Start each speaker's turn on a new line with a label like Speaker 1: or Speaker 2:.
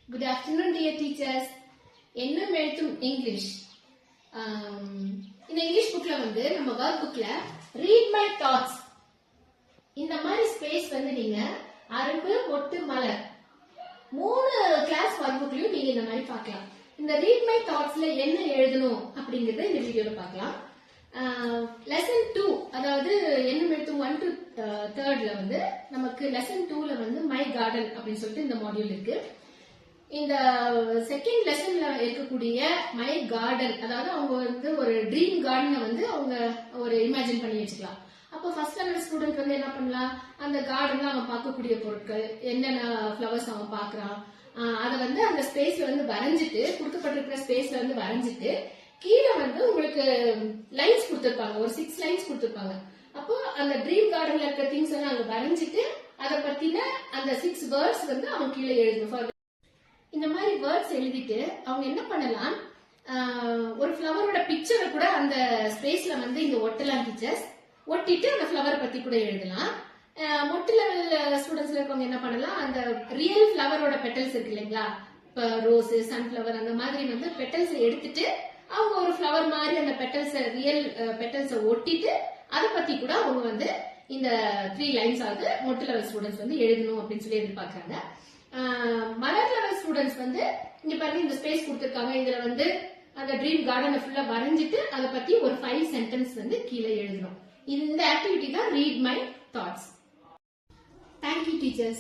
Speaker 1: Good afternoon, dear teachers. என்னும் எழுத்தும் English. இந்த இங்கிலீஷ் புக்ல நம்ம ஒர்க் புக்ல ரீட் மை தாட்ஸ் இந்த மாதிரி ஸ்பேஸ் நீங்க அரும்பு மொட்டு மலர் 3 கிளாஸ் ஒர்க் புக்லயும் நீங்க இந்த மாதிரி பார்க்கலாம். இந்த ரீட் மை தாட்ஸ்ல என்ன எழுதணும் அப்படிங்கறத இந்த வீடியோல பார்க்கலாம். லெசன் 2 அதாவது என்னும் எழுத்தும் 1 to 3ல நமக்கு லெசன் 2ல மை கார்டன் அப்படின்னு சொல்லிட்டு இந்த மாடியூல் இருக்கு. இந்த செகண்ட் லெசன்ல இருக்கக்கூடிய மை கார்டன் அதாவது அவங்க ஒரு ட்ரீம் கார்டனை அவங்க ஒரு இமேஜின் பண்ணி வச்சுக்கலாம். அப்போ ஃபர்ஸ்ட் ஸ்டாண்டர்ட் ஸ்டூடெண்ட் என்ன பண்ணலாம், அந்த கார்டன்ல அவன் பார்க்கக்கூடிய பொருட்கள் என்னென்ன ஃபிளவர்ஸ் அவன் பாக்குறான் அதை அந்த ஸ்பேஸ்ல வரைஞ்சிட்டு கொடுக்கப்பட்டிருக்கிற ஸ்பேஸ்ல வரைஞ்சிட்டு கீழே உங்களுக்கு லைன்ஸ் கொடுத்திருப்பாங்க, ஒரு 6 லைன்ஸ் கொடுத்திருப்பாங்க. அப்போ அந்த ட்ரீம் கார்டன்ல இருக்க திங்ஸ் எல்லாம் அங்க வரைஞ்சிட்டு அதை பத்தின அந்த 6 வேர்ட்ஸ் அவன் கீழே எழுதணும். இந்த மாதிரி வேர்ட்ஸ் எழுதிட்டு அவங்க என்ன பண்ணலாம், ஒரு ஃபிளவரோட பிக்சரை கூட அந்த ஸ்பேஸ்ல இங்க ஒட்டலாம் டீச்சர்ஸ். ஒட்டிட்டு அந்த ஃபிளவர் பத்தி கூட எழுதலாம். மொட்டு லெவல் ஸ்டூடெண்ட்ஸ்ல இருக்கவங்க என்ன பண்ணலாம், அந்த ரியல் ஃபிளவரோட பெட்டல்ஸ் இருக்கு இல்லைங்களா, இப்ப ரோஸ் சன்ஃபிளவர் அந்த மாதிரி பெட்டல்ஸ் எடுத்துட்டு அவங்க ஒரு ஃபிளவர் மாதிரி அந்த பெட்டல்ஸ் ரியல் பெட்டல்ஸ் ஒட்டிட்டு அதை பத்தி கூட அவங்க இந்த 3 லைன்ஸ் ஆகுது மொட்டு லெவல் ஸ்டூடெண்ட்ஸ் எழுதணும் அப்படின்னு சொல்லி எதிர்பார்க்கறாங்க. மலர் லெவல் ஸ்டூடெண்ட்ஸ் இங்க பாருங்க இந்த ஸ்பேஸ் கொடுத்திருக்காங்க. இதுல அந்த ட்ரீம் கார்டனை ஃபுல்லா வரைஞ்சிட்டு அதை பத்தி ஒரு 5 சென்டென்ஸ் கீழே எழுதணும். இந்த ஆக்டிவிட்டி தான் read my thoughts. Thank you teachers.